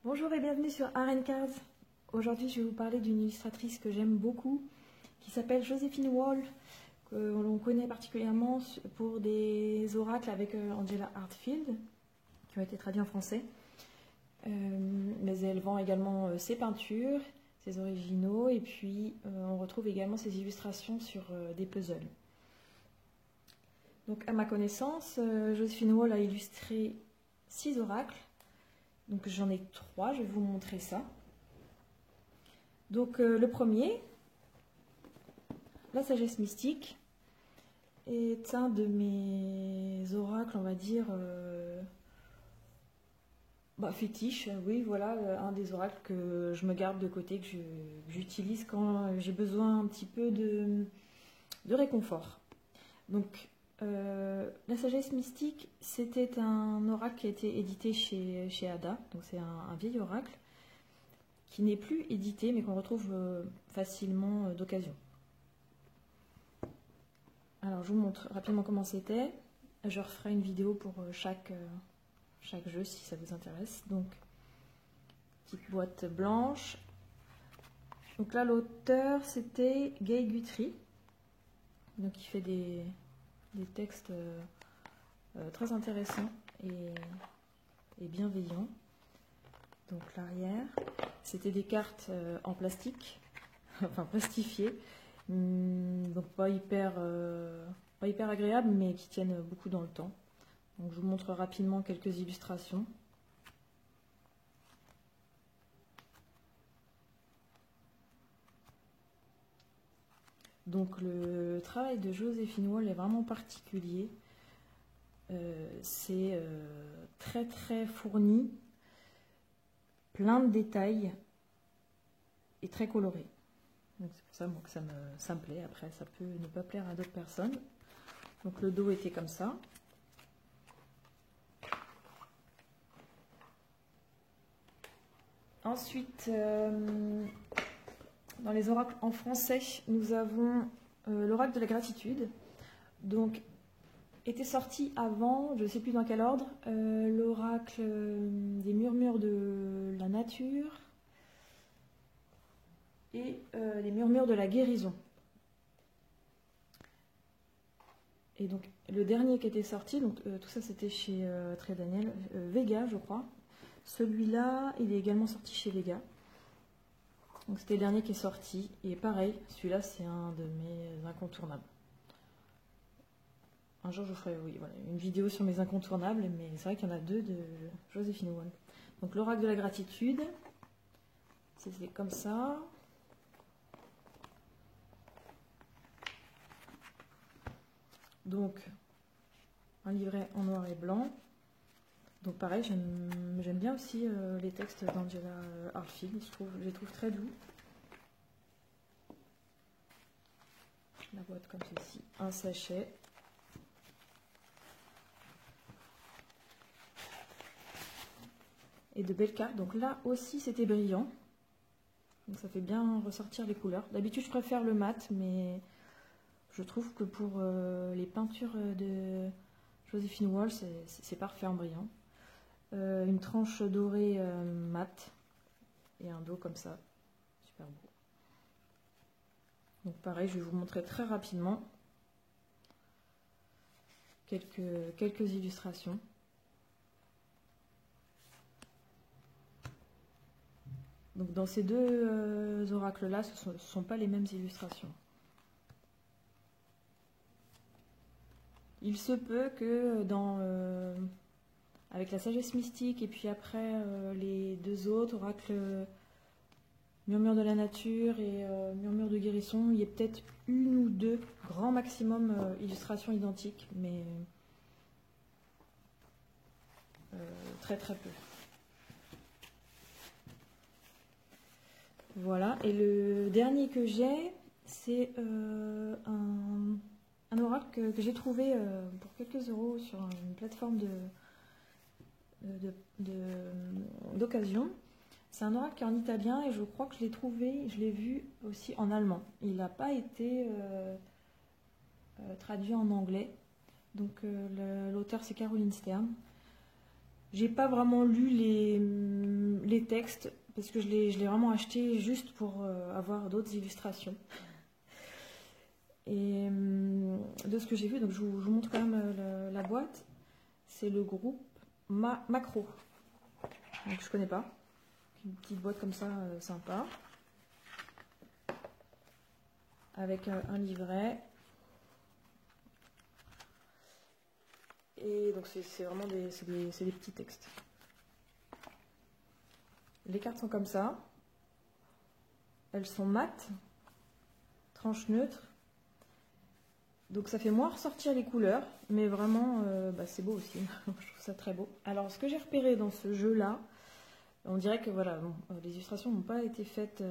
Bonjour et bienvenue sur Aren Cards. Aujourd'hui, je vais vous parler d'une illustratrice que j'aime beaucoup, qui s'appelle Joséphine Wall, que l'on connaît particulièrement pour des oracles avec Angela Hartfield, qui ont été traduits en français. Mais elle vend également ses peintures, ses originaux, et puis on retrouve également ses illustrations sur des puzzles. Donc, à ma connaissance, Joséphine Wall a illustré 6 oracles. Donc j'en ai 3, je vais vous montrer ça. Donc le premier, la sagesse mystique, est un de mes oracles, on va dire, fétiche. Oui, voilà, un des oracles que je me garde de côté, que j'utilise quand j'ai besoin un petit peu de réconfort. Donc la sagesse mystique, c'était un oracle qui a été édité chez Ada, donc c'est un vieil oracle qui n'est plus édité mais qu'on retrouve facilement d'occasion. Alors je vous montre rapidement comment c'était. Je referai une vidéo pour chaque jeu si ça vous intéresse. Donc petite boîte blanche. Donc là l'auteur c'était Gay Guthrie, donc il fait des textes très intéressants et bienveillants. Donc l'arrière, c'était des cartes en plastique, enfin plastifiées, donc pas hyper agréables, mais qui tiennent beaucoup dans le temps. Donc je vous montre rapidement quelques illustrations. Donc le travail de Joséphine Wall est vraiment particulier. C'est très très fourni, plein de détails et très coloré. C'est pour ça que ça me plaît. Après, ça peut ne pas plaire à d'autres personnes. Donc le dos était comme ça. Ensuite, dans les oracles en français, nous avons l'oracle de la gratitude. Donc, était sorti avant, je ne sais plus dans quel ordre, l'oracle des murmures de la nature et les murmures de la guérison. Et donc, le dernier qui était sorti, donc tout ça c'était chez Très Daniel, Vega, je crois. Celui-là, il est également sorti chez Vega. Donc c'était le dernier qui est sorti. Et pareil, celui-là c'est un de mes incontournables. Un jour je ferai une vidéo sur mes incontournables, mais c'est vrai qu'il y en a 2 de Joséphine Wall. Donc l'oracle de la gratitude, c'est comme ça. Donc un livret en noir et blanc. Donc pareil, j'aime bien aussi les textes d'Angela Hartfield, je les trouve très doux. La boîte comme ceci, un sachet. Et de belles cartes, donc là aussi c'était brillant. Donc ça fait bien ressortir les couleurs. D'habitude je préfère le mat, mais je trouve que pour les peintures de Joséphine Wall, c'est parfait en brillant. Une tranche dorée mat et un dos comme ça, super beau. Donc pareil, je vais vous montrer très rapidement quelques illustrations. Donc dans ces 2 oracles là, ce ne sont pas les mêmes illustrations. Il se peut que avec la sagesse mystique et puis après les 2 autres oracles murmure de la nature et murmure de guérison, il y a peut-être 1 ou 2 grand maximum illustrations identiques, mais très très peu. Voilà, et le dernier que j'ai, c'est un oracle que j'ai trouvé pour quelques euros sur une plateforme d'occasion. C'est un oracle qui est en italien et je crois que je l'ai vu aussi en allemand. Il n'a pas été traduit en anglais. Donc l'auteur c'est Caroline Stern. J'ai pas vraiment lu les les textes, parce que je l'ai vraiment acheté juste pour avoir d'autres illustrations. Et de ce que j'ai vu, donc je vous montre quand même la boîte. C'est le groupe Macro. Donc je connais pas. Une petite boîte comme ça, sympa. Avec un livret. Et donc c'est vraiment des petits textes. Les cartes sont comme ça. Elles sont mates, tranche neutre. Donc ça fait moins ressortir les couleurs, mais vraiment c'est beau aussi. Je trouve ça très beau. Alors ce que j'ai repéré dans ce jeu-là, on dirait que voilà, bon, les illustrations n'ont pas été faites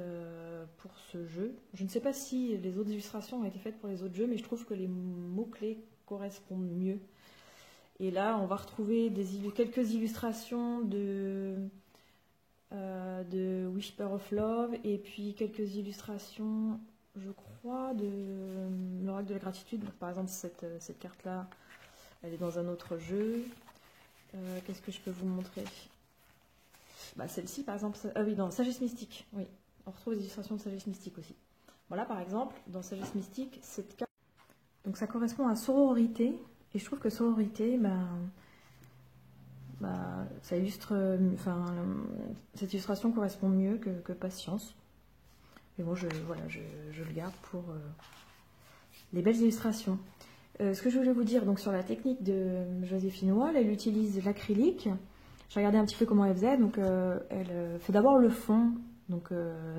pour ce jeu. Je ne sais pas si les autres illustrations ont été faites pour les autres jeux, mais je trouve que les mots-clés correspondent mieux. Et là, on va retrouver quelques illustrations de Whisper of Love, et puis quelques illustrations, je crois, de l'Oracle de la Gratitude. Par exemple, cette carte-là, elle est dans un autre jeu. Qu'est-ce que je peux vous montrer? Celle-ci, par exemple, oui, dans Sagesse Mystique, oui. On retrouve des illustrations de Sagesse Mystique aussi. Voilà, par exemple, dans Sagesse Mystique, cette carte, donc ça correspond à sororité, et je trouve que sororité, ça illustre, cette illustration correspond mieux que patience. Mais bon, je le garde pour les belles illustrations. Ce que je voulais vous dire donc sur la technique de Joséphine Wall, elle utilise l'acrylique. J'ai regardé un petit peu comment elle faisait. Donc, elle fait d'abord le fond, donc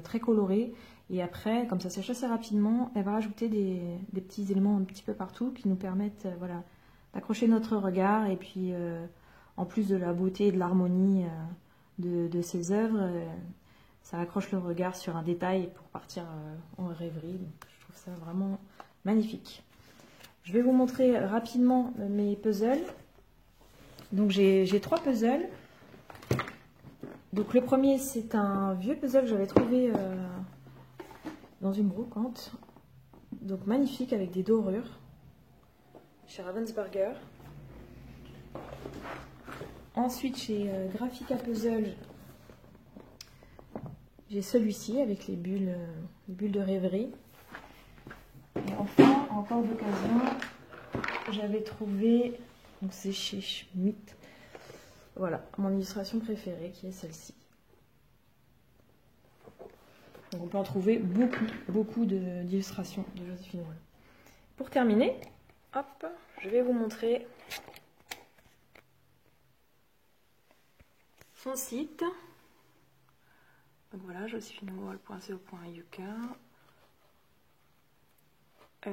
très coloré, et après, comme ça sèche assez rapidement, elle va rajouter des petits éléments un petit peu partout qui nous permettent, d'accrocher notre regard, et puis en plus de la beauté et de l'harmonie de ses œuvres, ça accroche le regard sur un détail pour partir en rêverie. Donc, je trouve ça vraiment magnifique. Je vais vous montrer rapidement mes puzzles. Donc j'ai 3 puzzles. Donc le premier, c'est un vieux puzzle que j'avais trouvé dans une brocante. Donc magnifique, avec des dorures chez Ravensburger. Ensuite, chez Graphica Puzzle, j'ai celui-ci avec les bulles de rêverie. Et enfin, encore d'occasion, j'avais trouvé, donc c'est chez Schmidt, voilà, mon illustration préférée qui est celle-ci. Donc on peut en trouver beaucoup d'illustrations de Joséphine Wall. Pour terminer, hop, je vais vous montrer son site. Donc voilà, joséphinewall.co.uk.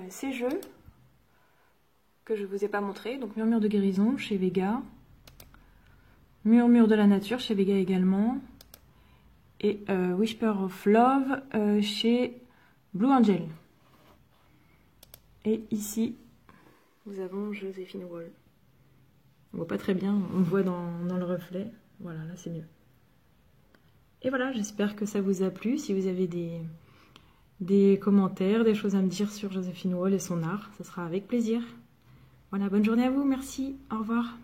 Ces jeux que je ne vous ai pas montré, donc Murmure de guérison chez Vega, Murmure de la nature chez Vega également, et Whisper of Love chez Blue Angel. Et ici, nous avons Joséphine Wall. On voit pas très bien, on le voit dans le reflet. Voilà, là c'est mieux. Et voilà, j'espère que ça vous a plu. Si vous avez des commentaires, des choses à me dire sur Joséphine Wall et son art, ce sera avec plaisir. Voilà, bonne journée à vous, merci, au revoir.